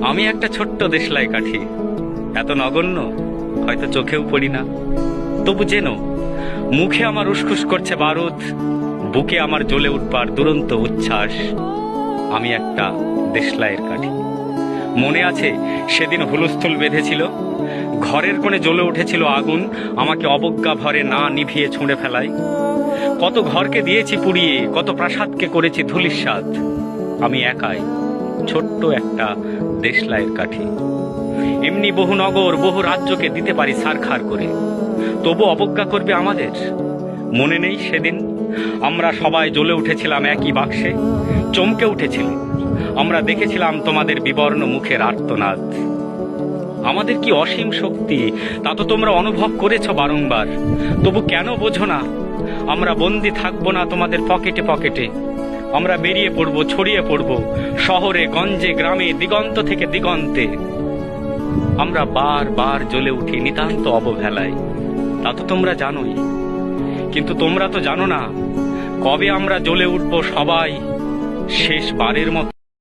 আমি একটা ছোট্ট দেশলাই কাঠি, এত নগণ্য হয়তো চোখেও পড়ি না। তবু যেন মুখে আমার উসখুস করছে বারুদ, বুকে আমার জ্বলে উঠবার দুরন্ত উচ্ছ্বাস। আমি একটা দেশলাইয়ের কাঠি। মনে আছে সেদিন হুলস্থুল বেঁধেছিল, ঘরের কোণে জ্বলে উঠেছিল আগুন, আমাকে অবজ্ঞা ভরে না নিভিয়ে ছুঁড়ে ফেলায়। কত ঘরকে দিয়েছি পুড়িয়ে, কত প্রাসাদকে করেছি ধূলিসাৎ। আমি একাই ছোট্ট একটা দেশলাইয়ের কাঠি। এমনি বহু নগর বহু রাজ্যকে দিতে পারি ছারখার করে, তবু অবজ্ঞা করবে আমাদের। মনে নেই সেদিন আমরা সবাই জ্বলে উঠেছিলাম একই বাক্সে, চমকে উঠেছিলাম আমরা দেখেছিলাম তোমাদের বিবর্ণ মুখের আর্তনাদ। আমাদের কি অসীম শক্তি তা তো তোমরা অনুভব করেছ বারংবার, তবু কেন বোঝো না? আমরা বন্দি থাকবো না তোমাদের পকেটে পকেটে। আমরা বেরিয়ে পড়বো, ছড়িয়ে পড়বো শহরে গঞ্জে গ্রামে, দিগন্ত থেকে দিগন্তে। আমরা বার জ্বলে উঠি নিতান্ত অবহেলায়, তা তো তোমরা জানোই। কিন্তু তোমরা তো জানো না কবে আমরা জ্বলে উঠবো সবাই শেষবারের মতো।